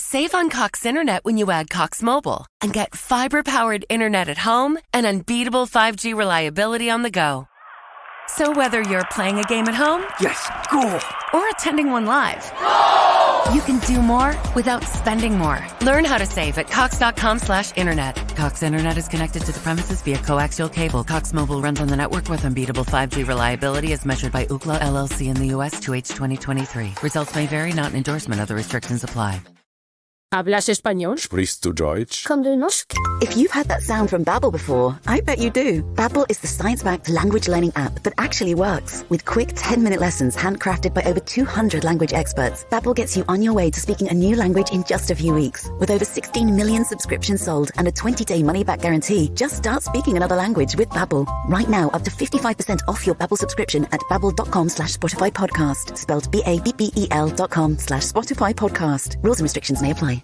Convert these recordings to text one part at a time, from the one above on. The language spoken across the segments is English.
Save on Cox Internet when you add Cox Mobile and get fiber-powered internet at home and unbeatable 5G reliability on the go. So whether you're playing a game at home, yes, cool, or attending one live, you can do more without spending more. Learn how to save at cox.com/internet. Cox Internet is connected to the premises via coaxial cable. Cox Mobile runs on the network with unbeatable 5G reliability as measured by Ookla LLC in the U.S. 2H 2023. Results may vary, not an endorsement. Other restrictions apply. ¿Hablas español? Sprichst du Deutsch? Kann du noch? If you've had that sound from Babbel before, I bet you do. Babbel is the science-backed language learning app that actually works. With quick 10-minute lessons handcrafted by over 200 language experts, Babbel gets you on your way to speaking a new language in just a few weeks. With over 16 million subscriptions sold and a 20-day money-back guarantee, just start speaking another language with Babbel. Right now, up to 55% off your Babbel subscription at babbel.com/Spotify podcast. Spelled BABBEL.com/Spotify podcast. Rules and restrictions may apply.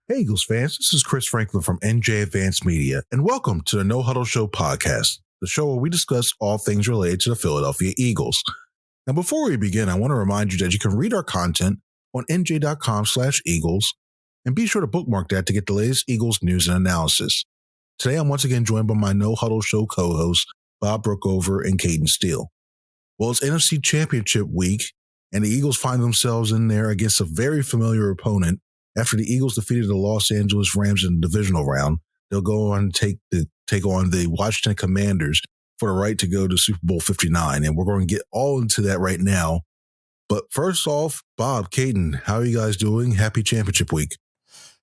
Hey, Eagles fans, this is Chris Franklin from NJ Advanced Media, and welcome to the No-Huddle Show podcast, the show where we discuss all things related to the Philadelphia Eagles. Now, before we begin, I want to remind you that you can read our content on NJ.com/Eagles, and be sure to bookmark that to get the latest Eagles news and analysis. Today, I'm once again joined by my No-Huddle Show co-hosts, Bob Brookover and Cayden Steele. Well, it's NFC Championship week, and the Eagles find themselves in there against a very familiar opponent. After the Eagles defeated the Los Angeles Rams in the divisional round, they'll go on to take on the Washington Commanders for the right to go to Super Bowl 59. And we're going to get all into that right now. But first off, Bob, Cayden, how are you guys doing? Happy championship week.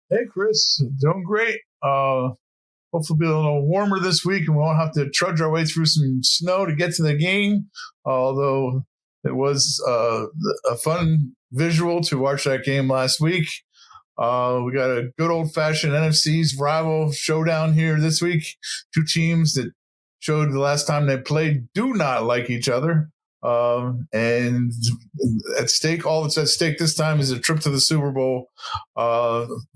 Hey, Chris. Doing great. Hopefully be a little warmer this week and we won't have to trudge our way through some snow to get to the game. Although it was a fun visual to watch that game last week. We got a good old-fashioned NFC's rival showdown here this week. Two teams that showed the last time they played do not like each other. And at stake, all that's at stake this time is a trip to the Super Bowl.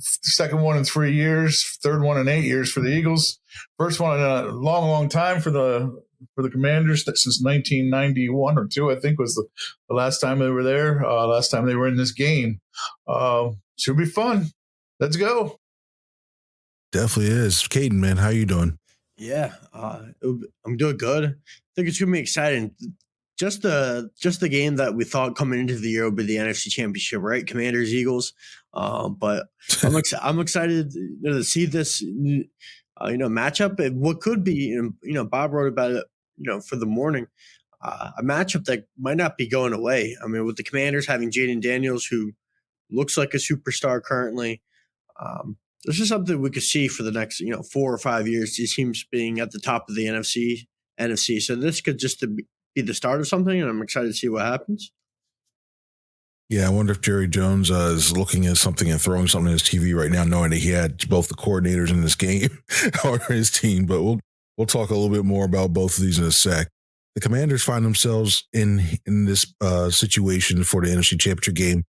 Second one in 3 years, third one in 8 years for the Eagles. First one in a long, long time for the Commanders since 1991 or 2, I think was the last time they were there. Last time they were in this game. Should be fun. Let's go. Definitely is. Cayden, man, how you doing? Yeah, I'm doing good. I think it's gonna be exciting. Just the game that we thought coming into the year would be the NFC Championship, right? Commanders, Eagles. But I'm excited to see this, matchup and what could be. Bob wrote about it, for the morning. A matchup that might not be going away. I mean, with the Commanders having Jayden Daniels, who looks like a superstar currently. This is something we could see for the next, 4 or 5 years. These teams being at the top of the NFC. So this could just be the start of something, and I'm excited to see what happens. Yeah, I wonder if Jerry Jones is looking at something and throwing something in his TV right now, knowing that he had both the coordinators in this game or his team. But we'll talk a little bit more about both of these in a sec. The Commanders find themselves in this situation for the NFC Championship game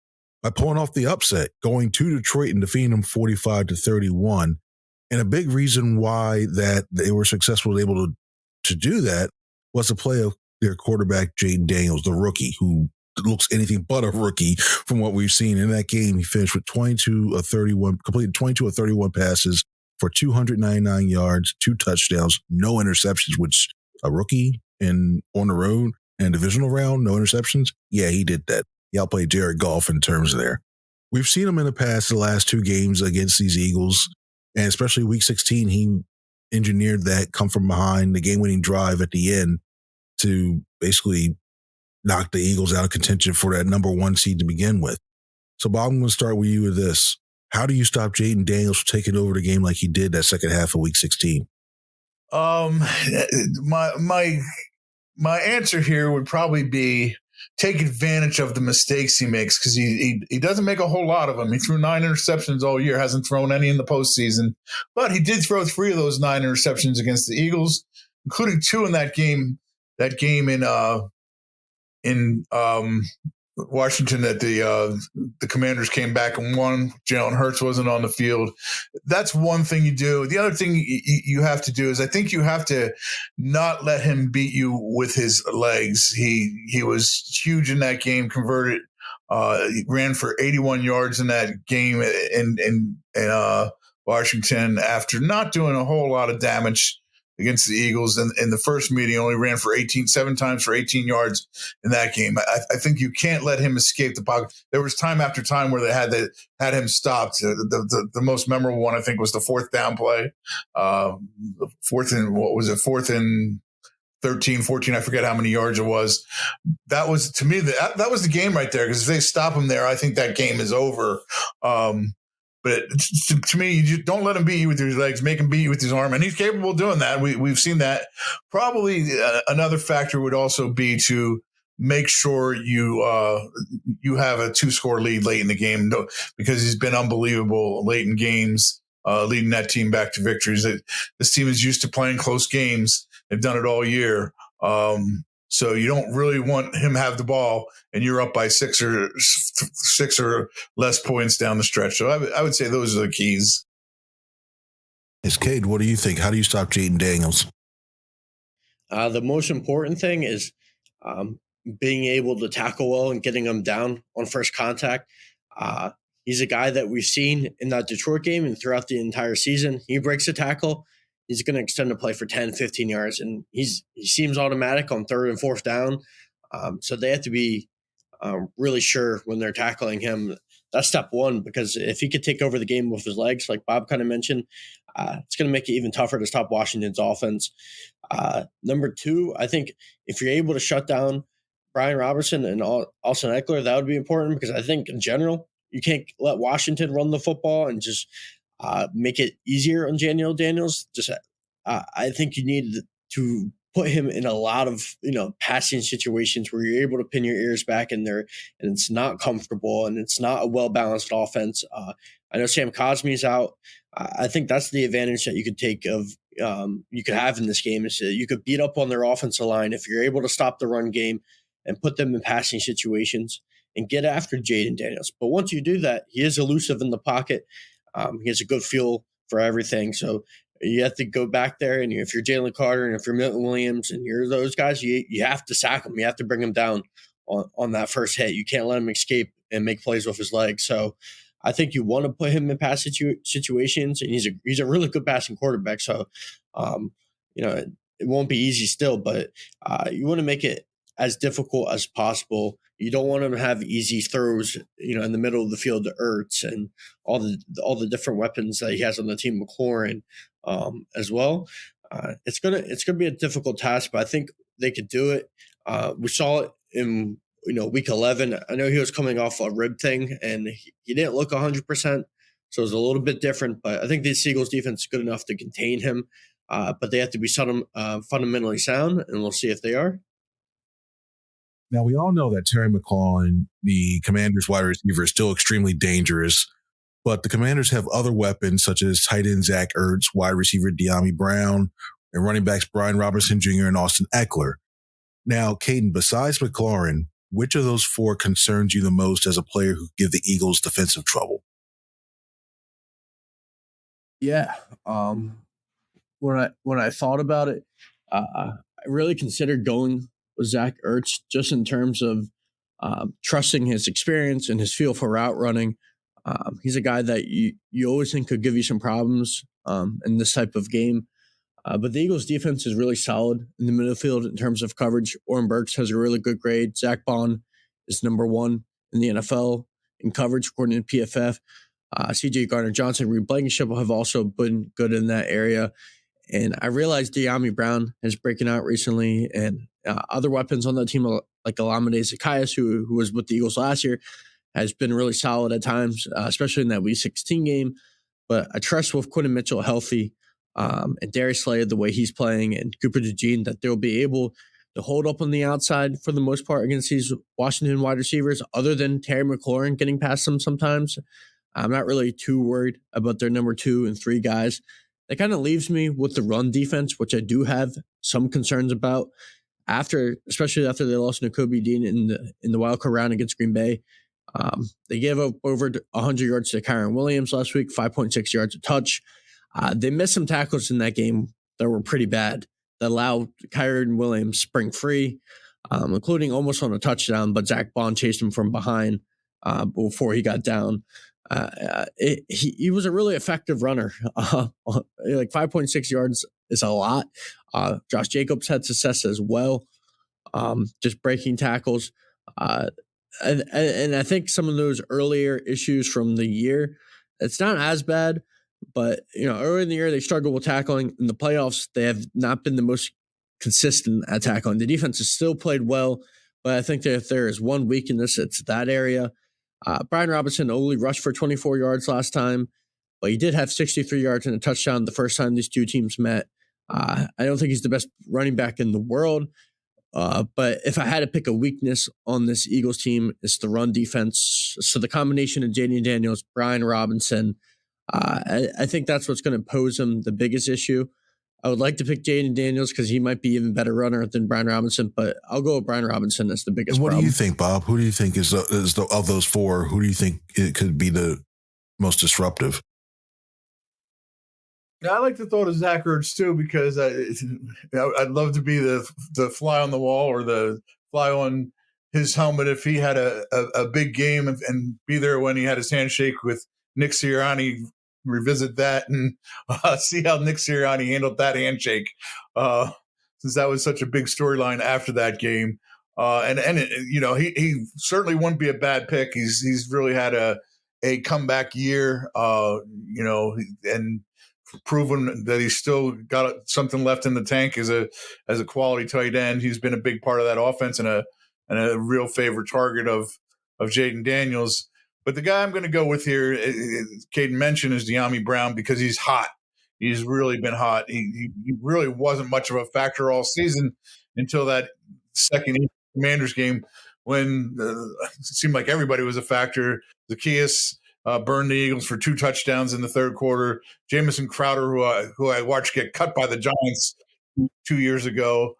by pulling off the upset, going to Detroit and defeating them 45-31. And a big reason why that they were successful, able to do that, was the play of their quarterback, Jayden Daniels, the rookie, who looks anything but a rookie from what we've seen. In that game, he finished with 22 of 31, completed 22 of 31 passes for 299 yards, 2 touchdowns, no interceptions, which a rookie on the road and divisional round, no interceptions. Yeah, he did that. He outplayed Jared Goff in terms of there. We've seen him in the past, the last 2 games against these Eagles, and especially week 16, he engineered that come from behind, the game-winning drive at the end to basically knock the Eagles out of contention for that number 1 seed to begin with. So, Bob, I'm going to start with you with this. How do you stop Jayden Daniels from taking over the game like he did that second half of week 16? My answer here would probably be take advantage of the mistakes he makes, because he doesn't make a whole lot of them. He threw 9 interceptions all year, hasn't thrown any in the postseason, but he did throw 3 of those 9 interceptions against the Eagles, including 2 in that game Washington that the Commanders came back and won. Jalen Hurts wasn't on the field. That's one thing you do. The other thing you have to do is I think you have to not let him beat you with his legs. He was huge in that game, converted. He ran for 81 yards in that game in Washington after not doing a whole lot of damage against the Eagles. In the first meeting, only ran for 7 times for 18 yards in that game. I think you can't let him escape the pocket. There was time after time where they had him stopped. The most memorable one, I think, was the 4th down play. Fourth and 13, 14, I forget how many yards it was. That was, to me, that was the game right there, because if they stop him there, I think that game is over. But to me, you just don't let him beat you with his legs. Make him beat you with his arm. And he's capable of doing that. We've seen that. Probably another factor would also be to make sure you have a 2-score lead late in the game, because he's been unbelievable late in games, leading that team back to victories. This team is used to playing close games. They've done it all year. So you don't really want him to have the ball and you're up by 6 or less points down the stretch. So I would say those are the keys. Cade, what do you think? How do you stop Jayden Daniels? The most important thing is being able to tackle well and getting him down on first contact. He's a guy that we've seen in that Detroit game and throughout the entire season. He breaks a tackle, he's going to extend the play for 10, 15 yards, and he seems automatic on 3rd and 4th down. So they have to be really sure when they're tackling him. That's step one, because if he could take over the game with his legs, like Bob kind of mentioned, it's going to make it even tougher to stop Washington's offense. Number 2, I think if you're able to shut down Brian Robertson and Austin Eckler, that would be important, because I think in general, you can't let Washington run the football and just make it easier on Jayden Daniels. I think you need to put him in a lot of passing situations where you're able to pin your ears back in there, and it's not comfortable and it's not a well balanced offense. I know Sam Cosmi's out. I think that's the advantage that you could take of you could have in this game, is that you could beat up on their offensive line if you're able to stop the run game and put them in passing situations and get after Jayden Daniels. But once you do that, he is elusive in the pocket. He has a good feel for everything. So you have to go back there, and if you're Jalen Carter and if you're Milton Williams and you're those guys, you have to sack him. You have to bring him down on that first hit. You can't let him escape and make plays with his legs. So I think you want to put him in pass situations, and he's a really good passing quarterback. So it won't be easy still, but you want to make it as difficult as possible. You don't want him to have easy throws, in the middle of the field to Ertz and all the different weapons that he has on the team, McLaurin as well. It's gonna be a difficult task, but I think they could do it. We saw it in week 11. I know he was coming off a rib thing, and he didn't look 100%, so it was a little bit different. But I think the Eagles defense is good enough to contain him, but they have to be fundamentally sound, and we'll see if they are. Now, we all know that Terry McLaurin, the Commanders wide receiver, is still extremely dangerous, but the Commanders have other weapons such as tight end Zach Ertz, wide receiver De'Ami Brown, and running backs Brian Robertson Jr. and Austin Eckler. Now, Cayden, besides McLaurin, which of those 4 concerns you the most as a player who give the Eagles defensive trouble? Yeah. When I thought about it, I really considered going with Zach Ertz, just in terms of trusting his experience and his feel for route running. He's a guy that you always think could give you some problems in this type of game. But the Eagles defense is really solid in the middle field in terms of coverage. Oren Burks has a really good grade. Zach Bond is number 1 in the NFL in coverage, according to PFF. CJ Gardner-Johnson, Reed Blankenship have also been good in that area. And I realized De'Ami Brown is breaking out recently, and other weapons on that team, like Olamide Zaccheaus, who was with the Eagles last year, has been really solid at times, especially in that Week 16 game. But I trust with Quentin Mitchell healthy and Darius Slade, the way he's playing, and Cooper DeJean, that they'll be able to hold up on the outside for the most part against these Washington wide receivers, other than Terry McLaurin getting past them sometimes. I'm not really too worried about their number 2 and 3 guys. That kind of leaves me with the run defense, which I do have some concerns about. especially after they lost Nakobe Dean in the wild card round against Green Bay. They gave up over 100 yards to Kyron Williams last week, 5.6 yards a touch. They missed some tackles in that game that were pretty bad that allowed Kyron Williams spring free, including almost on a touchdown, but Zach Bond chased him from behind before he got down. He was a really effective runner. Like 5.6 yards is a lot. Josh Jacobs had success as well, just breaking tackles. And I think some of those earlier issues from the year, it's not as bad, but early in the year they struggled with tackling. In the playoffs, they have not been the most consistent at tackling. The defense has still played well, but I think that if there is one weakness, it's that area. Brian Robinson only rushed for 24 yards last time, but he did have 63 yards and a touchdown the first time these two teams met. I don't think he's the best running back in the world, but if I had to pick a weakness on this Eagles team, it's the run defense. So the combination of Jayden Daniels, Brian Robinson, I think that's what's going to pose them the biggest issue. I would like to pick Jayden Daniels because he might be even better runner than Brian Robinson, but I'll go with Brian Robinson as the biggest and what problem. do you think, Bob? Who do you think is of those four, who do you think it could be the most disruptive? I like the thought of Zach Ertz too, because I'd love to be the fly on the wall or the fly on his helmet if he had a big game and be there when he had his handshake with Nick Sirianni. Revisit that and see how Nick Sirianni handled that handshake, since that was such a big storyline after that game. He certainly wouldn't be a bad pick. He's really had a comeback year, and proven that he's still got something left in the tank as a quality tight end. He's been a big part of that offense and a real favorite target of Jayden Daniels. But the guy I'm going to go with here, Cayden mentioned, is Dyami Brown because he's hot. He's really been hot. He really wasn't much of a factor all season until that second Commanders game when it seemed like everybody was a factor. Zacchaeus burned the Eagles for 2 touchdowns in the third quarter. Jamison Crowder, who I watched get cut by the Giants 2 years ago,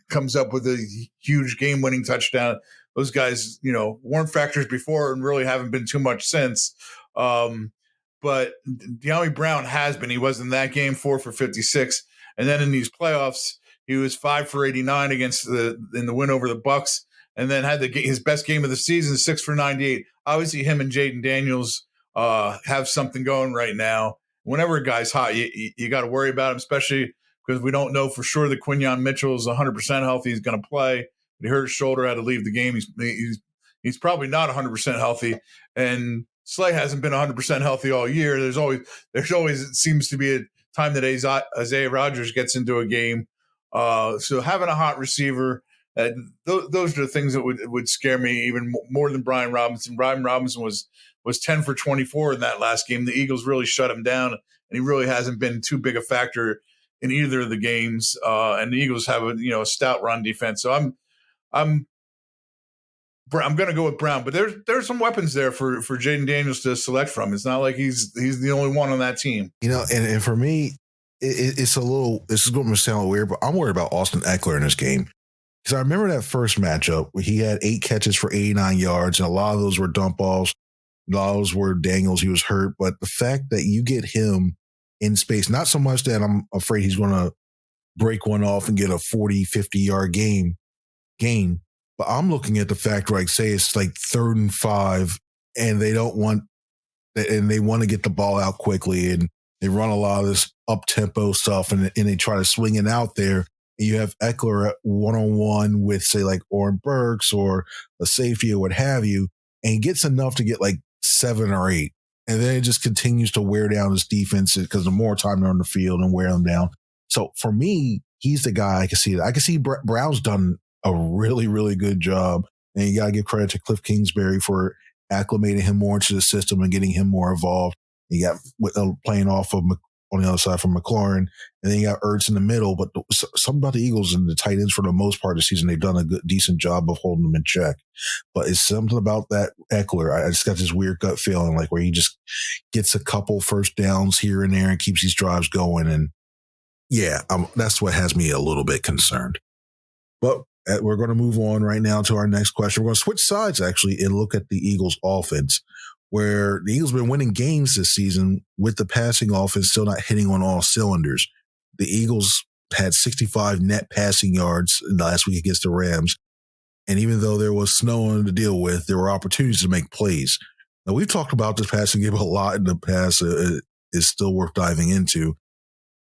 comes up with a huge game-winning touchdown. Those guys, weren't factors before and really haven't been too much since. But Dyami Brown has been. He was in that game 4 for 56, and then in these playoffs, he was 5 for 89 in the win over the Bucks, and then had his best game of the season, 6 for 98. Obviously, him and Jayden Daniels have something going right now. Whenever a guy's hot, you got to worry about him, especially because we don't know for sure that Quinyon Mitchell is 100% healthy. He's going to play. He hurt his shoulder, had to leave the game. He's probably not 100% healthy, and Slay hasn't been 100% healthy all year. There's always it seems to be a time that Isaiah Rodgers gets into a game. So having a hot receiver, those are the things that would scare me even more than Brian Robinson. Brian Robinson was 10 for 24 in that last game. The Eagles really shut him down, and he really hasn't been too big a factor in either of the games. And the Eagles have a stout run defense. So I'm going to go with Brown, but there's some weapons there for Jayden Daniels to select from. It's not like he's the only one on that team. And for me, it's a little. This is going to sound weird, but I'm worried about Austin Eckler in this game because I remember that first matchup where he had 8 catches for 89 yards, and a lot of those were dump balls. A lot of those were Daniels. He was hurt, but the fact that you get him in space, not so much that I'm afraid he's going to break one off and get a 40, 50-yard gain. But I'm looking at the fact, like, say it's like 3rd and 5, and they want to get the ball out quickly, and they run a lot of this up-tempo stuff, and they try to swing it out there. And you have Eckler at one-on-one with, say, like Oren Burks or a safety or what have you, and he gets enough to get like 7 or 8. And then it just continues to wear down his defense because the more time they're on the field and wear them down. So for me, he's the guy I can see. I can see Brown's done a really, really good job. And you got to give credit to Cliff Kingsbury for acclimating him more into the system and getting him more involved. You got playing off of on the other side from McLaurin, and then you got Ertz in the middle. But something about the Eagles and the tight ends for the most part of the season, they've done a decent job of holding them in check. But it's something about that Eckler. I just got this weird gut feeling like where he just gets a couple first downs here and there and keeps these drives going. And yeah, that's what has me a little bit concerned. But we're going to move on right now to our next question. We're going to switch sides, actually, and look at the Eagles' offense, where the Eagles have been winning games this season with the passing offense still not hitting on all cylinders. The Eagles had 65 net passing yards last week against the Rams. And even though there was snow to deal with, there were opportunities to make plays. Now, we've talked about this passing game a lot in the past. It's still worth diving into.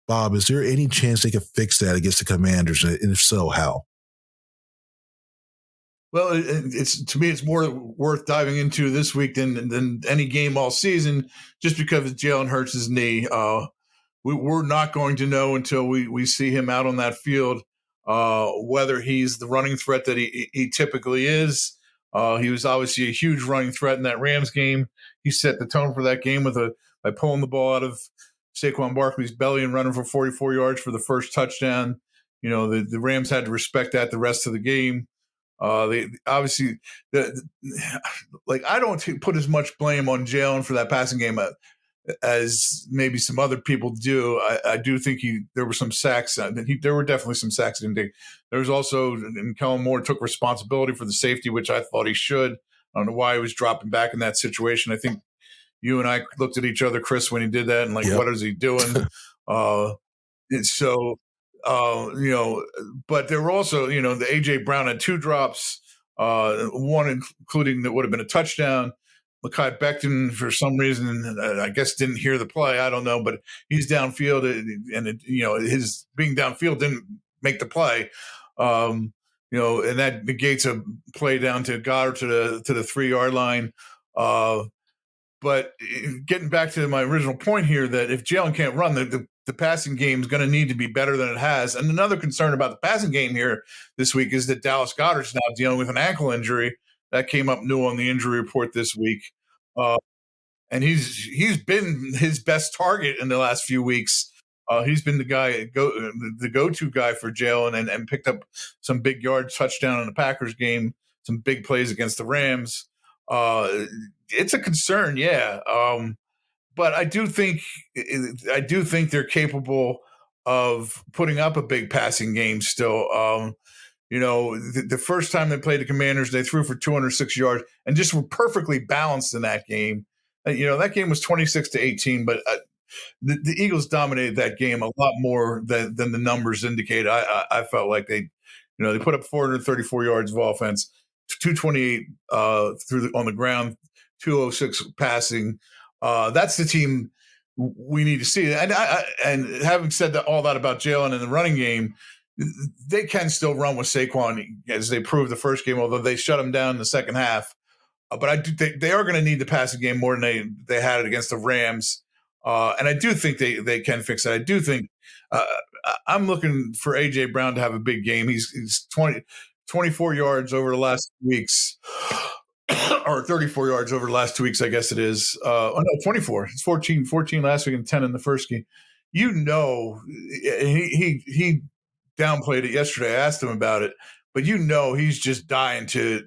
Bob, is there any chance they could fix that against the Commanders? And if so, how? Well, it's to me, it's more worth diving into this week than any game all season, just because of Jalen Hurts' knee. We're not going to know until we see him out on that field whether he's the running threat that he typically is. He was obviously a huge running threat in that Rams game. He set the tone for that game by pulling the ball out of Saquon Barkley's belly and running for 44 yards for the first touchdown. You know, the Rams had to respect that the rest of the game. They obviously, I don't put as much blame on Jalen for that passing game as maybe some other people do. I do think there were some sacks. There were definitely some sacks. There was also, and Kellen Moore took responsibility for the safety, which I thought he should. I don't know why he was dropping back in that situation. I think you and I looked at each other, Chris, when he did that, and What is he doing? But there were also, the A.J. Brown had 2 drops, one including that would have been a touchdown. Mekhi Becton, for some reason, I guess didn't hear the play. I don't know, but he's downfield, and his being downfield didn't make the play. And that negates a play down to Goddard to the 3-yard line. But getting back to my original point here, that if Jalen can't run, the passing game is going to need to be better than it has. And another concern about the passing game here this week is that Dallas Goedert's now dealing with an ankle injury. That came up new on the injury report this week. And he's been his best target in the last few weeks. He's been the go-to guy for Jalen and picked up some big yard touchdown in the Packers game, some big plays against the Rams. It's a concern, yeah. But I do think they're capable of putting up a big passing game still. The first time they played the Commanders, they threw for 206 yards and just were perfectly balanced in that game. That game was 26-18, but the Eagles dominated that game a lot more than the numbers indicate. I felt like they put up 434 yards of offense, 228 on the ground, 206 passing. That's the team we need to see. And having said all that about Jalen and the running game, they can still run with Saquon, as they proved the first game, although they shut him down in the second half. But I do think they are going to need the passing game more than they had it against the Rams. And I do think they can fix it. I do think I'm looking for A.J. Brown to have a big game. He's 24 yards over the last weeks. Or 34 yards over the last 2 weeks, I guess it is. 24. It's 14 last week and 10 in the first game. He downplayed it yesterday. I asked him about it, but he's just dying to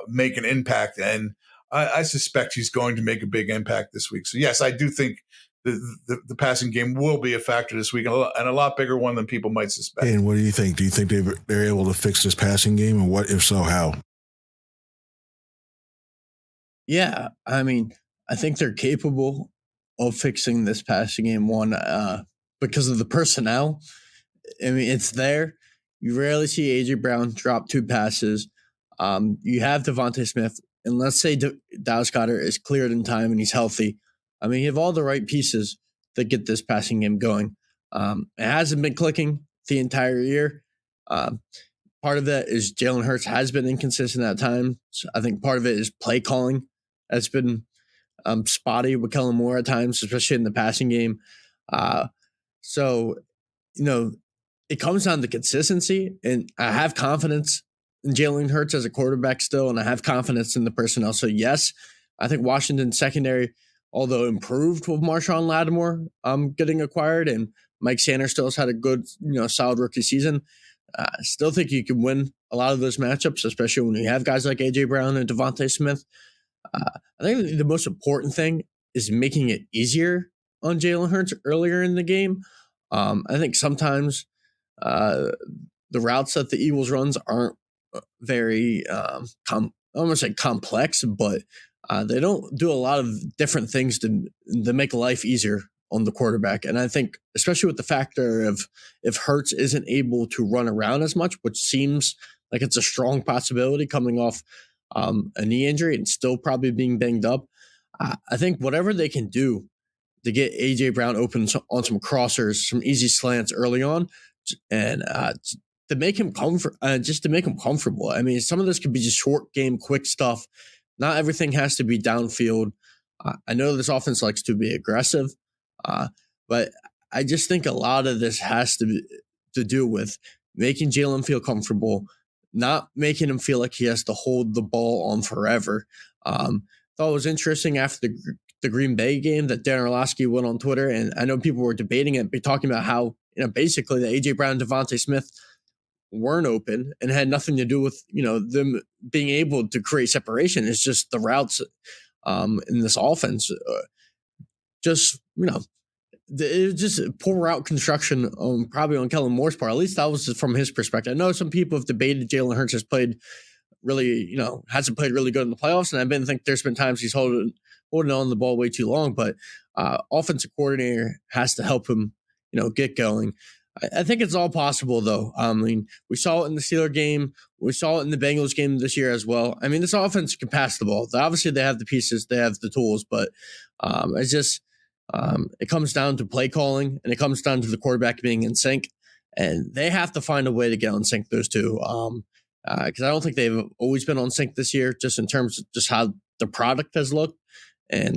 make an impact, and I suspect he's going to make a big impact this week. So yes, I do think the passing game will be a factor this week, and a lot bigger one than people might suspect. And what do you think? Do you think they're able to fix this passing game, and what if so, how? Yeah, I mean, I think they're capable of fixing this passing game, one, because of the personnel. I mean, it's there. You rarely see A.J. Brown drop 2 passes. You have Devontae Smith, and let's say Dallas Goedert is cleared in time and he's healthy. I mean, you have all the right pieces that get this passing game going. It hasn't been clicking the entire year. Part of that is Jalen Hurts has been inconsistent at times. I think part of it is play calling. That's been spotty with Kellen Moore at times, especially in the passing game. So, it comes down to consistency, and I have confidence in Jalen Hurts as a quarterback still, and I have confidence in the personnel. So, yes, I think Washington's secondary, although improved with Marshawn Lattimore getting acquired, and Mike Sanders still has had a good, solid rookie season. I still think you can win a lot of those matchups, especially when you have guys like A.J. Brown and Devontae Smith. I think the most important thing is making it easier on Jalen Hurts earlier in the game. I think sometimes the routes that the Eagles runs aren't very I don't want to say complex, but they don't do a lot of different things to make life easier on the quarterback. And I think, especially with the factor of if Hurts isn't able to run around as much, which seems like it's a strong possibility coming off a knee injury and still probably being banged up, I think whatever they can do to get A.J. Brown open on some crossers, some easy slants early on, and to make him just to make him comfortable. I mean, some of this could be just short game, quick stuff. Not everything has to be downfield. I know this offense likes to be aggressive, but I just think a lot of this has to do with making Jalen feel comfortable, not making him feel like he has to hold the ball on forever. Thought it was interesting after the Green Bay game that Darren Orlovsky went on Twitter, and I know people were debating it, but talking about how basically the A.J. Brown, Devontae Smith weren't open and had nothing to do with them being able to create separation. It's just the routes in this offense, just it was just poor route construction, probably on Kellen Moore's part. At least that was from his perspective. I know some people have debated Jalen Hurts has played really, hasn't played really good in the playoffs, and I think there's been times he's holding on the ball way too long. But offensive coordinator has to help him, get going. I think it's all possible, though. I mean, we saw it in the Steelers game. We saw it in the Bengals game this year as well. I mean, this offense can pass the ball. Obviously, they have the pieces, they have the tools, but it's just it comes down to play calling, and it comes down to the quarterback being in sync, and they have to find a way to get on sync, those two. Because I don't think they've always been on sync this year, just in terms of just how the product has looked. And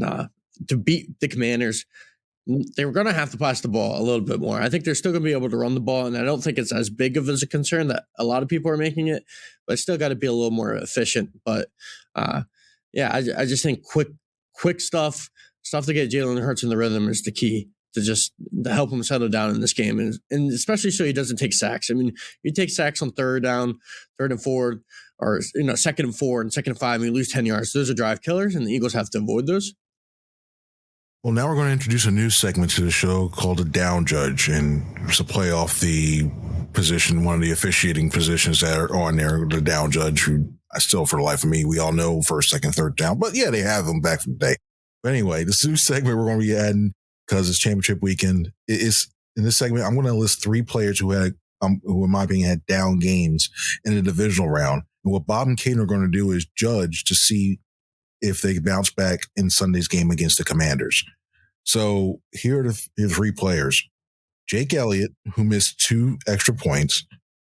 to beat the Commanders, they were going to have to pass the ball a little bit more. I think they're still going to be able to run the ball, and I don't think it's as big of as a concern that a lot of people are making it, but still got to be a little more efficient. But I just think quick stuff to get Jalen Hurts in the rhythm is the key to help him settle down in this game, and especially so he doesn't take sacks. I mean, you take sacks on third down, 3rd and 4, or 2nd and 4 and 2nd and 5, and you lose 10 yards. Those are drive killers, and the Eagles have to avoid those. Well, now we're going to introduce a new segment to the show called a Down Judge, and it's a play off the position, one of the officiating positions that are on there, the Down Judge, who I still, for the life of me, we all know 1st, 2nd, 3rd down, but yeah, they have them back from the day. But anyway, this new segment we're going to be adding, because it's championship weekend, is in this segment, I'm going to list 3 players who had, who in my opinion had down games in the divisional round. And what Bob and Cayden are going to do is judge to see if they bounce back in Sunday's game against the Commanders. So here are the 3 players. Jake Elliott, who missed 2 extra points,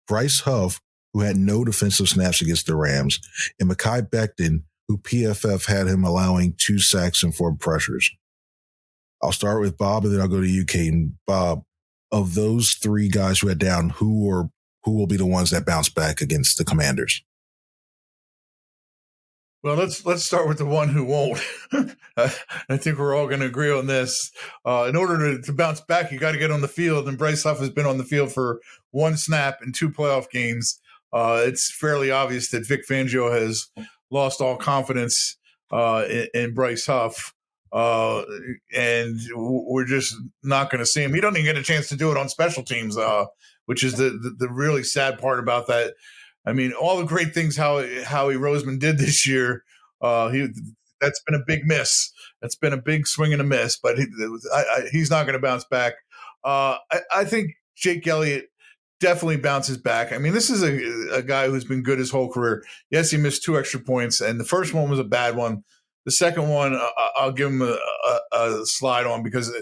Bryce Huff, who had no defensive snaps against the Rams, and Mekhi Becton, who PFF had him allowing 2 sacks and 4 pressures. I'll start with Bob, and then I'll go to you, Cayden. Bob, of those 3 guys who had down, who will be the ones that bounce back against the Commanders? Well, let's start with the one who won't. I think we're all going to agree on this. In order to bounce back, you got to get on the field, and Bryce Huff has been on the field for 1 snap in 2 playoff games. It's fairly obvious that Vic Fangio has lost all confidence in Bryce Huff, and we're just not going to see him. He doesn't even get a chance to do it on special teams, which is the really sad part about that. I mean, all the great things Howie Roseman did this year, that's been a big miss. That's been a big swing and a miss, but he's not going to bounce back. I think Jake Elliott definitely bounces back. I mean, this is a guy who's been good his whole career. Yes, he missed 2 extra points, and the first one was a bad one. The second one, I'll give him a slide on, because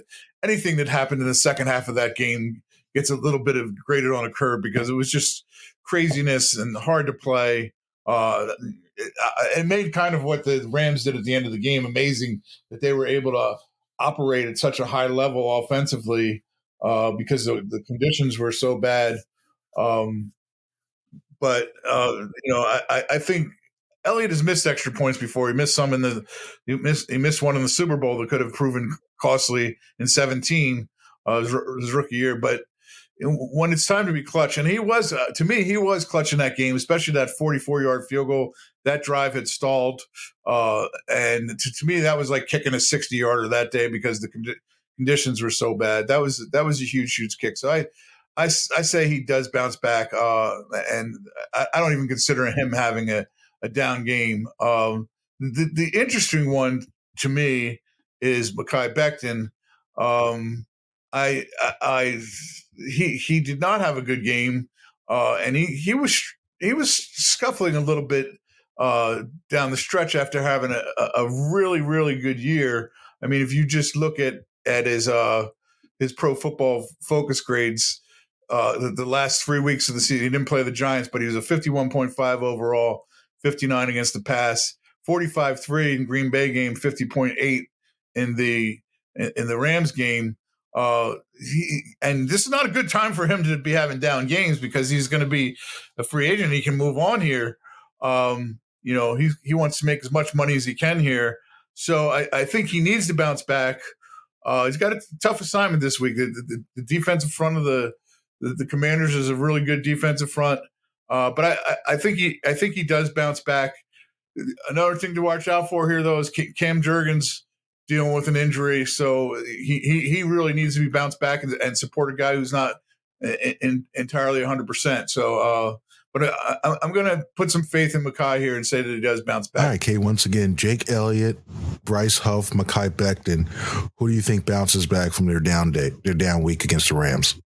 anything that happened in the second half of that game gets a little bit of graded on a curve, because it was just craziness and hard to play. It made kind of what the Rams did at the end of the game amazing, that they were able to operate at such a high level offensively because the conditions were so bad. But I think Elliott has missed extra points before. He missed some he missed one in the Super Bowl that could have proven costly in 2017, his rookie year. But when it's time to be clutch, and he was, to me, he was clutch in that game, especially that 44-yard field goal. That drive had stalled, and to me, that was like kicking a 60-yarder that day, because the conditions were so bad. That was a huge kick. So I say he does bounce back, and I don't even consider him having a down game. The interesting one to me is Mekhi Becton. He did not have a good game, and he was scuffling a little bit down the stretch after having a really, really good year. I mean, if you just look at his Pro Football Focus grades, the last 3 weeks of the season, he didn't play the Giants, but he was a 51.5 overall, 59 against the pass, 45-3 in Green Bay game, 50.8 in the Rams game. And this is not a good time for him to be having down games because he's going to be a free agent. He can move on here. He wants to make as much money as he can here. So I think he needs to bounce back. He's got a tough assignment this week. The defensive front of the Commanders is a really good defensive front. But I think he does bounce back. Another thing to watch out for here, though, is Cam Jurgens dealing with an injury. So he really needs to be bounced back and support a guy who's not entirely 100%. So, but I'm going to put some faith in Mekhi here and say that he does bounce back. All right, Kay, once again, Jake Elliott, Bryce Huff, Mekhi Becton. Who do you think bounces back from their down week against the Rams?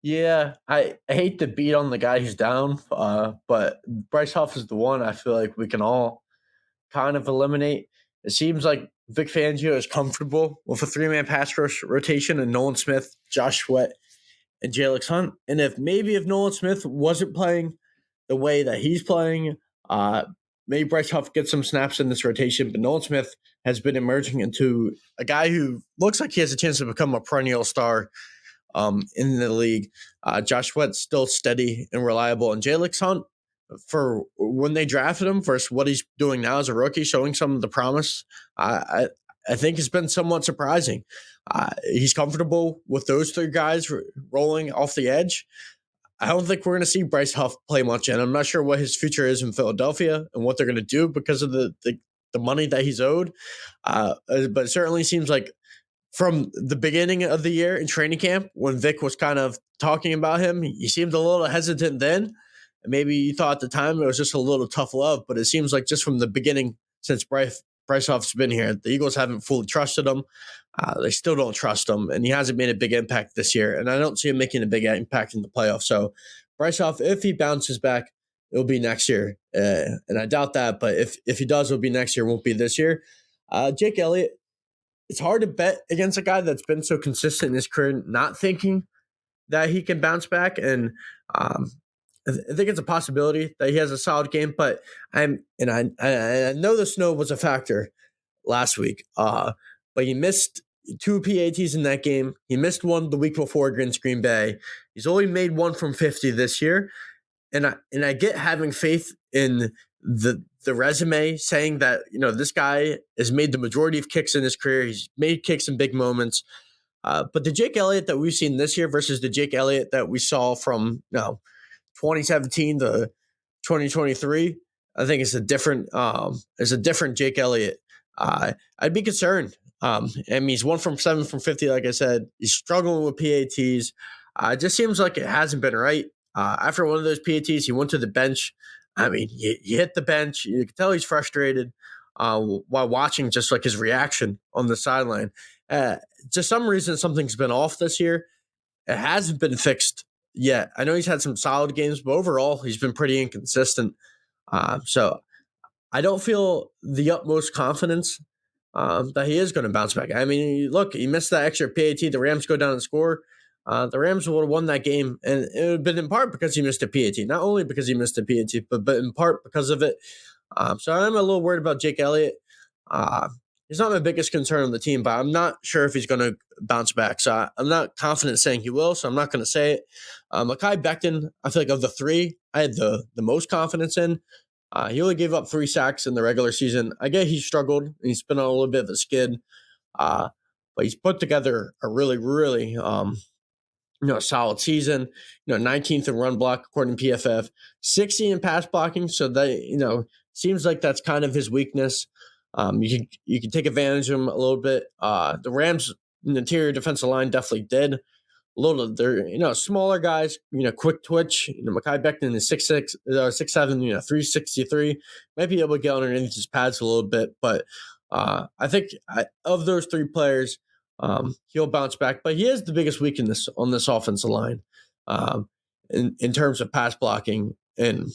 Yeah, I hate to beat on the guy who's down, but Bryce Huff is the one I feel like we can all kind of eliminate. It seems like Vic Fangio is comfortable with a 3-man pass rush rotation and Nolan Smith, Josh Sweat, and Jaylen Hunt. And if Nolan Smith wasn't playing the way that he's playing, maybe Bryce Huff gets some snaps in this rotation. But Nolan Smith has been emerging into a guy who looks like he has a chance to become a perennial star in the league. Josh Sweat's still steady and reliable. And Jaylen Hunt, for when they drafted him versus what he's doing now as a rookie, showing some of the promise, I think it's been somewhat surprising. He's comfortable with those 3 guys rolling off the edge. I don't think we're going to see Bryce Huff play much, and I'm not sure what his future is in Philadelphia and what they're going to do because of the money that he's owed. But it certainly seems like from the beginning of the year in training camp, when Vic was kind of talking about him, he seemed a little hesitant then. Maybe you thought at the time it was just a little tough love, but it seems like just from the beginning, since Bryce Huff's been here, the Eagles haven't fully trusted him. They still don't trust him, and he hasn't made a big impact this year. And I don't see him making a big impact in the playoffs. So Bryce Huff, if he bounces back, it'll be next year. And I doubt that, but if he does, it'll be next year, won't be this year. Jake Elliott, it's hard to bet against a guy that's been so consistent in his career, not thinking that he can bounce back. And I think it's a possibility that he has a solid game, but I know the snow was a factor last week, but he missed 2 PATs in that game. He missed one the week before against Green Bay. He's only made 1 from 50 this year, and I get having faith in the resume, saying that this guy has made the majority of kicks in his career. He's made kicks in big moments, but the Jake Elliott that we've seen this year versus the Jake Elliott that we saw from 2017 to 2023, I think it's a different Jake Elliott. I'd be concerned. He's 1 from 7 from 50, like I said. He's struggling with PATs. It just seems like it hasn't been right. After one of those PATs, he went to the bench. He hit the bench. You can tell he's frustrated while watching just like his reaction on the sideline. To some reason, something's been off this year. It hasn't been fixed yet. I know he's had some solid games, but overall, he's been pretty inconsistent. So I don't feel the utmost confidence that he is going to bounce back. Look, he missed that extra PAT. The Rams go down and score. The Rams would have won that game, and it would have been in part because he missed a PAT. Not only because he missed a PAT, but in part because of it. So I'm a little worried about Jake Elliott. He's not my biggest concern on the team, but I'm not sure if he's going to bounce back. So I'm not confident saying he will, so I'm not going to say it. Mekhi Becton, I feel like of the 3, I had the most confidence in. He only gave up 3 sacks in the regular season. I get he struggled, and he's been on a little bit of a skid. But he's put together a really, really solid season. 19th in run block according to PFF, 60 in pass blocking. So that seems like that's kind of his weakness. You can take advantage of him a little bit. The Rams' interior defensive line definitely did. they're smaller guys, quick twitch. Mekhi Becton is 6'6", 6'7", 363. Might be able to get underneath his pads a little bit, but I think of those three players, he'll bounce back. But he is the biggest weakness on this offensive line in terms of pass blocking and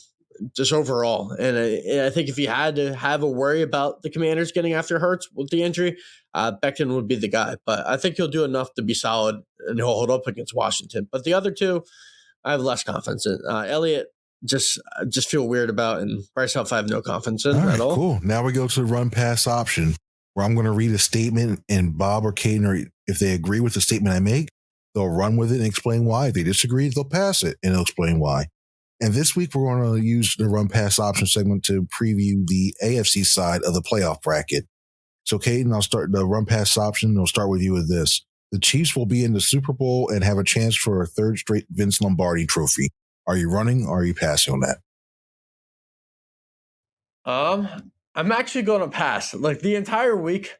just overall. And I think if you had to have a worry about the Commanders getting after Hurts with the injury, Becton would be the guy. But I think he'll do enough to be solid and he'll hold up against Washington. But the other two, I have less confidence in. Elliott, just feel weird about, and Bryce Huff I have no confidence in at all. Cool. Now we go to the run pass option, where I'm going to read a statement, and Bob or Cayden, or if they agree with the statement I make, they'll run with it and explain why. If they disagree, they'll pass it and they'll explain why. And this week we're going to use the run pass option segment to preview the AFC side of the playoff bracket. So Cayden, I'll start the run pass option. I'll start with you with this. The Chiefs will be in the Super Bowl and have a chance for a third straight Vince Lombardi trophy. Are you running or are you passing on that? I'm actually going to pass. Like the entire week,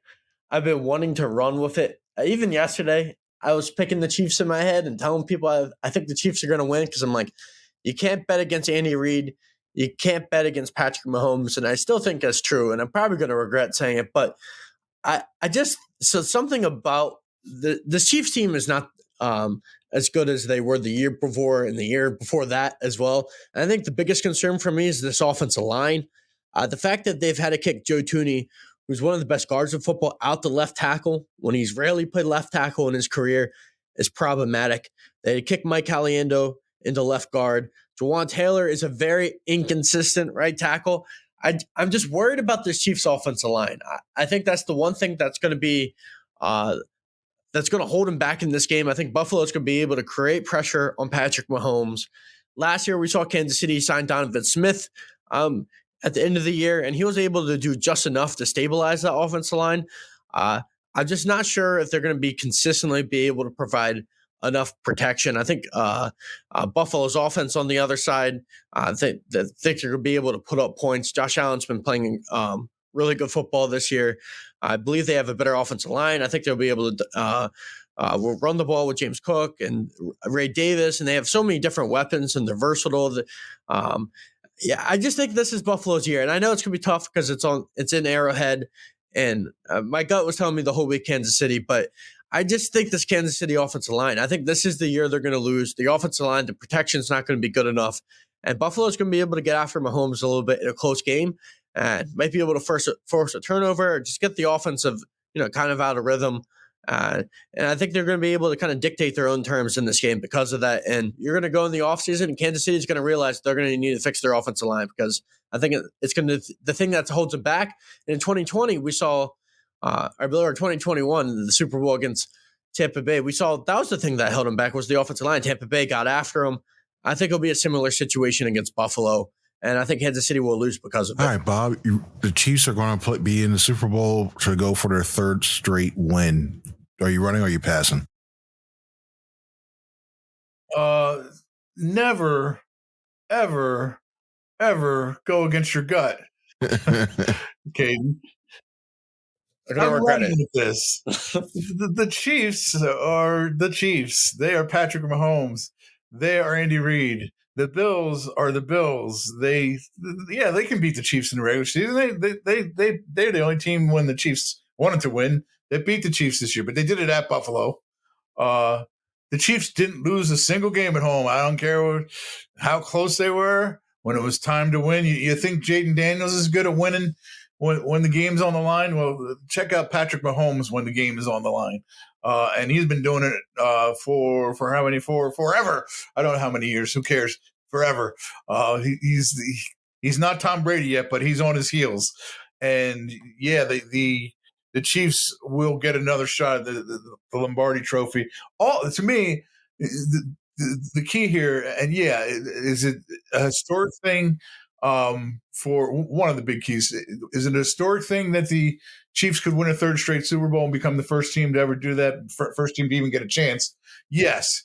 I've been wanting to run with it. Even yesterday, I was picking the Chiefs in my head and telling people I think the Chiefs are going to win because I'm like, you can't bet against Andy Reid. You can't bet against Patrick Mahomes. And I still think that's true. And I'm probably going to regret saying it. But so something about this Chiefs team is not as good as they were the year before and the year before that as well. And I think the biggest concern for me is this offensive line. The fact that they've had to kick Joe Thuney, who's one of the best guards of football, out to left tackle when he's rarely played left tackle in his career is problematic. They kick Mike Caliendo into left guard. Jawan Taylor is a very inconsistent right tackle. I'm just worried about this Chiefs offensive line. I think that's the one thing that's going to be that's going to hold him back in this game. I think Buffalo's going to be able to create pressure on Patrick Mahomes. Last year, we saw Kansas City sign Donovan Smith at the end of the year, and he was able to do just enough to stabilize that offensive line. I'm just not sure if they're going to be consistently be able to provide enough protection. I think Buffalo's offense on the other side, I think they're going to be able to put up points. Josh Allen's been playing really good football this year. I believe they have a better offensive line. I think they'll be able to run the ball with James Cook and Ray Davis, and they have so many different weapons and they're versatile. I just think this is Buffalo's year, and I know it's going to be tough because it's in Arrowhead, and my gut was telling me the whole week Kansas City, but I just think this Kansas City offensive line, I think this is the year they're going to lose. The offensive line, the protection's not going to be good enough, and Buffalo's going to be able to get after Mahomes a little bit in a close game, and might be able to force a turnover or just get the offensive, kind of out of rhythm. And I think they're going to be able to kind of dictate their own terms in this game because of that. And you're going to go in the offseason, and Kansas City is going to realize they're going to need to fix their offensive line because I think it's going to the thing that holds them back. And in 2020, we saw, or 2021, the Super Bowl against Tampa Bay, we saw that was the thing that held them back was the offensive line. Tampa Bay got after them. I think it'll be a similar situation against Buffalo. And I think Kansas City will lose because of it. All right, Bob, the Chiefs are going to be in the Super Bowl to go for their third straight win. Are you running or are you passing? Never, ever, ever go against your gut. Cayden. I'm running with this. The Chiefs are the Chiefs. They are Patrick Mahomes. They are Andy Reid. The Bills are the Bills. They can beat the Chiefs in the regular season. They're the only team when the Chiefs wanted to win. They beat the Chiefs this year, but they did it at Buffalo. The Chiefs didn't lose a single game at home. I don't care how close they were. When it was time to win, you think Jayden Daniels is good at winning when the game's on the line? Well, check out Patrick Mahomes when the game is on the line. And he's been doing it for how many? For forever. I don't know how many years. Who cares? Forever. He's not Tom Brady yet, but he's on his heels. And yeah, the Chiefs will get another shot at the Lombardi Trophy. To me, the key here, and yeah, is it a historic thing? For one of the big keys, is it a historic thing that the Chiefs could win a third straight Super Bowl and become the first team to ever do that, first team to even get a chance? Yes,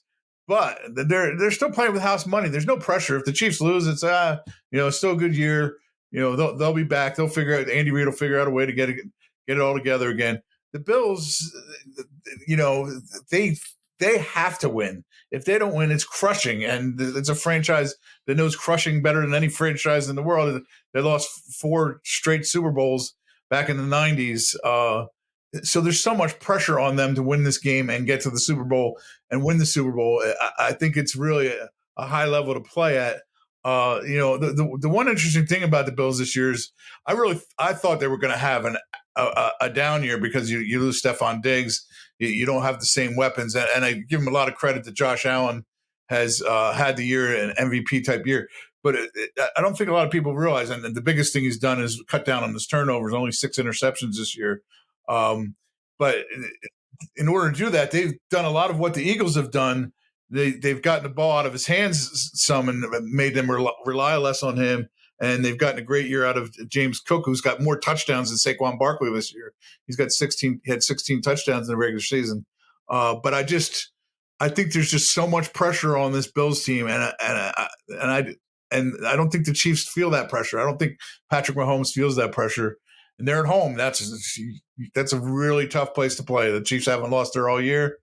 but they're still playing with house money. There's no pressure. If the Chiefs lose, it's still a good year. They'll be back. They'll figure out. Andy Reid will figure out a way to get it all together again. The Bills, they have to win. If they don't win, it's crushing. And it's a franchise that knows crushing better than any franchise in the world. They lost 4 straight Super Bowls back in the 90s. So there's so much pressure on them to win this game and get to the Super Bowl and win the Super Bowl. I think it's really a high level to play at. The one interesting thing about the Bills this year is I thought they were going to have a down year because you lose Stephon Diggs. You don't have the same weapons. And I give him a lot of credit that Josh Allen has had the year, an MVP type year. But I don't think a lot of people realize, and the biggest thing he's done is cut down on his turnovers, only 6 interceptions this year. But in order to do that, they've done a lot of what the Eagles have done. They've gotten the ball out of his hands some and made them rely less on him. And they've gotten a great year out of James Cook, who's got more touchdowns than Saquon Barkley this year. He had 16 touchdowns in the regular season. But I think there's just so much pressure on this Bills team, and I don't think the Chiefs feel that pressure. I don't think Patrick Mahomes feels that pressure. And they're at home. That's a really tough place to play. The Chiefs haven't lost there all year.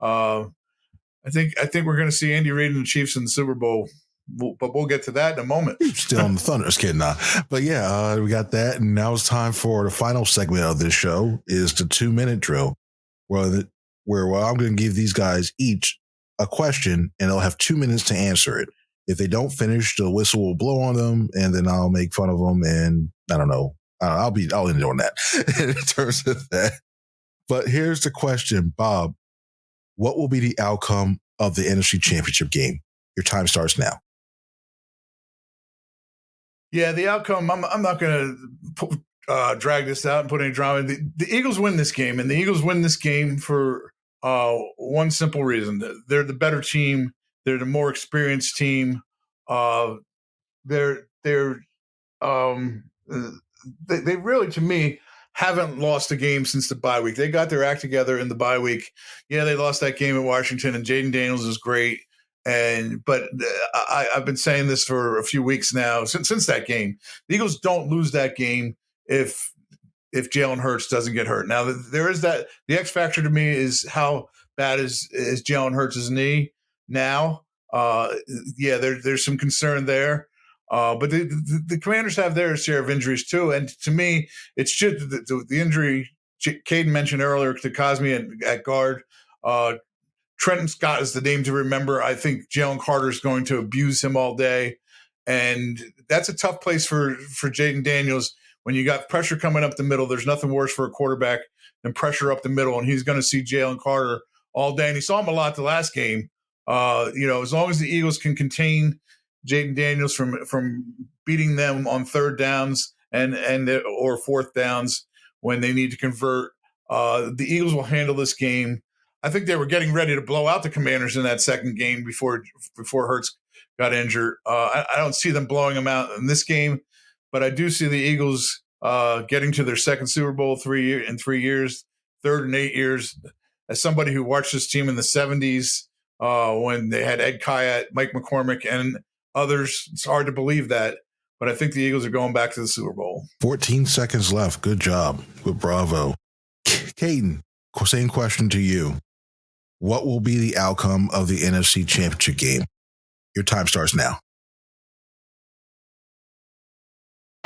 I think we're going to see Andy Reid and the Chiefs in the Super Bowl, but we'll get to that in a moment. Still on the Thunder. Just kidding. But yeah, we got that. And now it's time for the final segment of this show is the 2-minute drill, where I'm going to give these guys each a question and they'll have 2 minutes to answer it. If they don't finish, the whistle will blow on them and then I'll make fun of them. And I don't know. I'll end on that in terms of that. But here's the question, Bob. What will be the outcome of the NFC Championship game? Your time starts now. Yeah, the outcome, I'm not going to drag this out and put any drama. The Eagles win this game, and the Eagles win this game for one simple reason. They're the better team. They're the more experienced team. They really, to me, haven't lost a game since the bye week. They got their act together in the bye week. Yeah, they lost that game at Washington, and Jayden Daniels is great. But I've been saying this for a few weeks now, since that game. The Eagles don't lose that game if Jalen Hurts doesn't get hurt. Now, there is that. The X factor to me is how bad is Jalen Hurts' knee now. There's some concern there. But the Commanders have their share of injuries too. And to me, it's just the injury Cayden mentioned earlier to Cosme at guard. Trenton Scott is the name to remember. I think Jalen Carter is going to abuse him all day. And that's a tough place for Jayden Daniels. When you got pressure coming up the middle, there's nothing worse for a quarterback than pressure up the middle. And he's going to see Jalen Carter all day. And he saw him a lot the last game. As long as the Eagles can contain Jayden Daniels from beating them on third downs or fourth downs when they need to convert, the Eagles will handle this game. I think they were getting ready to blow out the Commanders in that second game before Hurts got injured. I don't see them blowing them out in this game, but I do see the Eagles getting to their second Super Bowl in 3 years, third in 8 years. As somebody who watched this team in the 70s when they had Ed Kyatt, Mike McCormick, and others, it's hard to believe that, but I think the Eagles are going back to the Super Bowl. 14 seconds left. Good job. Good bravo. Cayden, same question to you. What will be the outcome of the NFC Championship game? Your time starts now.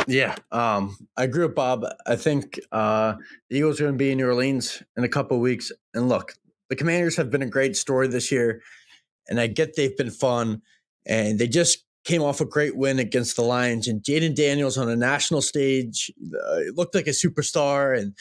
Yeah, I agree with Bob. I think the Eagles are going to be in New Orleans in a couple of weeks. And look, the Commanders have been a great story this year, and I get they've been fun. And they just came off a great win against the Lions. And Jayden Daniels on a national stage looked like a superstar. And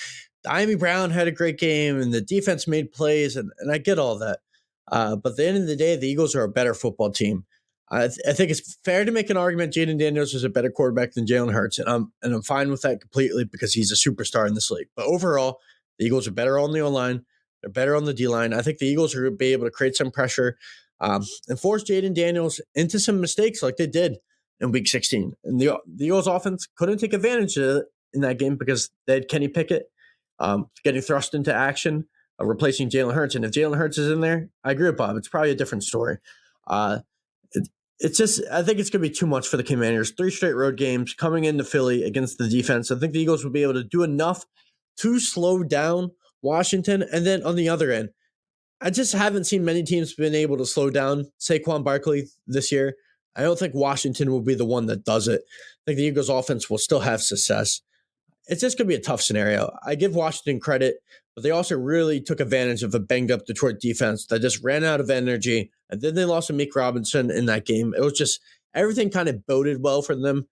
Diami Brown had a great game. And the defense made plays. And I get all that. But at the end of the day, the Eagles are a better football team. I think it's fair to make an argument Jayden Daniels is a better quarterback than Jalen Hurts. And I'm fine with that completely because he's a superstar in this league. But overall, the Eagles are better on the O-line. They're better on the D-line. I think the Eagles are going to be able to create some pressure and force Jayden Daniels into some mistakes like they did in Week 16. And the Eagles offense couldn't take advantage of it in that game because they had Kenny Pickett getting thrust into action, replacing Jalen Hurts. And if Jalen Hurts is in there, I agree with Bob. It's probably a different story. It's just, I think it's going to be too much for the Commanders. 3 straight road games coming into Philly against the defense. I think the Eagles will be able to do enough to slow down Washington. And then on the other end, I just haven't seen many teams been able to slow down Saquon Barkley this year. I don't think Washington will be the one that does it. I think the Eagles offense will still have success. It's just going to be a tough scenario. I give Washington credit, but they also really took advantage of a banged-up Detroit defense that just ran out of energy, and then they lost to Meek Robinson in that game. It was just everything kind of boded well for them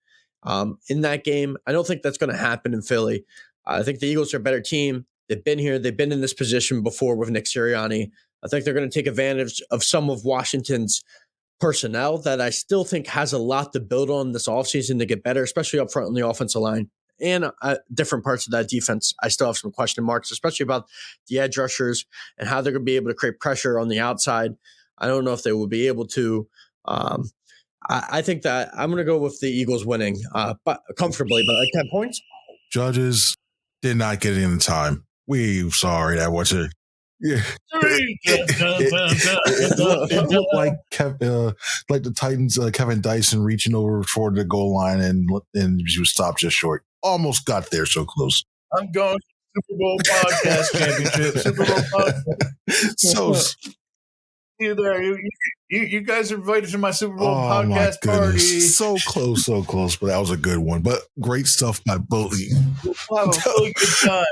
in that game. I don't think that's going to happen in Philly. I think the Eagles are a better team. They've been here. They've been in this position before with Nick Sirianni. I think they're going to take advantage of some of Washington's personnel that I still think has a lot to build on this offseason to get better, especially up front on the offensive line. And different parts of that defense, I still have some question marks, especially about the edge rushers and how they're going to be able to create pressure on the outside. I don't know if they will be able to. I think that I'm going to go with the Eagles winning, but comfortably, but like 10 points. Judges did not get it in time. We sorry that was it. Yeah, it looked like like the Titans, Kevin Dyson reaching over for the goal line and she was stopped just short. Almost got there, so close. I'm going to Super Bowl Podcast Championship. Super Bowl Podcast. So you there? You guys are invited to my Super Bowl podcast party. So close, but that was a good one. But great stuff by both of you. We'll have a really good time.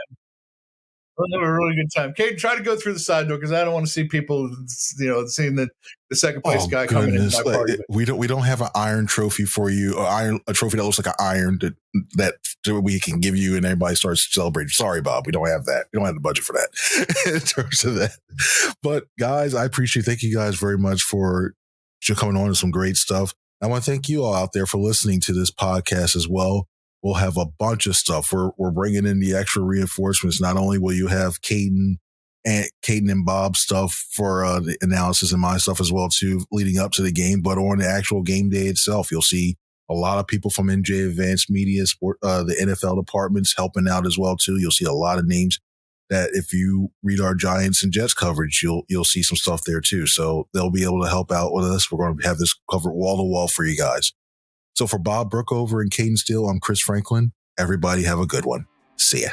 We'll have a really good time. Cayden, try to go through the side door because I don't want to see people, seeing the second place guy coming into my party. We don't have an iron trophy for you, a trophy that looks like an iron that we can give you, and everybody starts celebrating. Sorry, Bob, we don't have that. We don't have the budget for that in terms of that. But guys, I appreciate. Thank you guys very much for coming on to some great stuff. I want to thank you all out there for listening to this podcast as well. We'll have a bunch of stuff. We're bringing in the extra reinforcements. Not only will you have Cayden and Bob stuff for the analysis and my stuff as well too, leading up to the game, but on the actual game day itself, you'll see a lot of people from NJ Advanced Media, the NFL departments helping out as well too. You'll see a lot of names that if you read our Giants and Jets coverage, you'll see some stuff there too. So they'll be able to help out with us. We're going to have this covered wall to wall for you guys. So for Bob Brookover and Cayden Steele, I'm Chris Franklin. Everybody have a good one. See ya.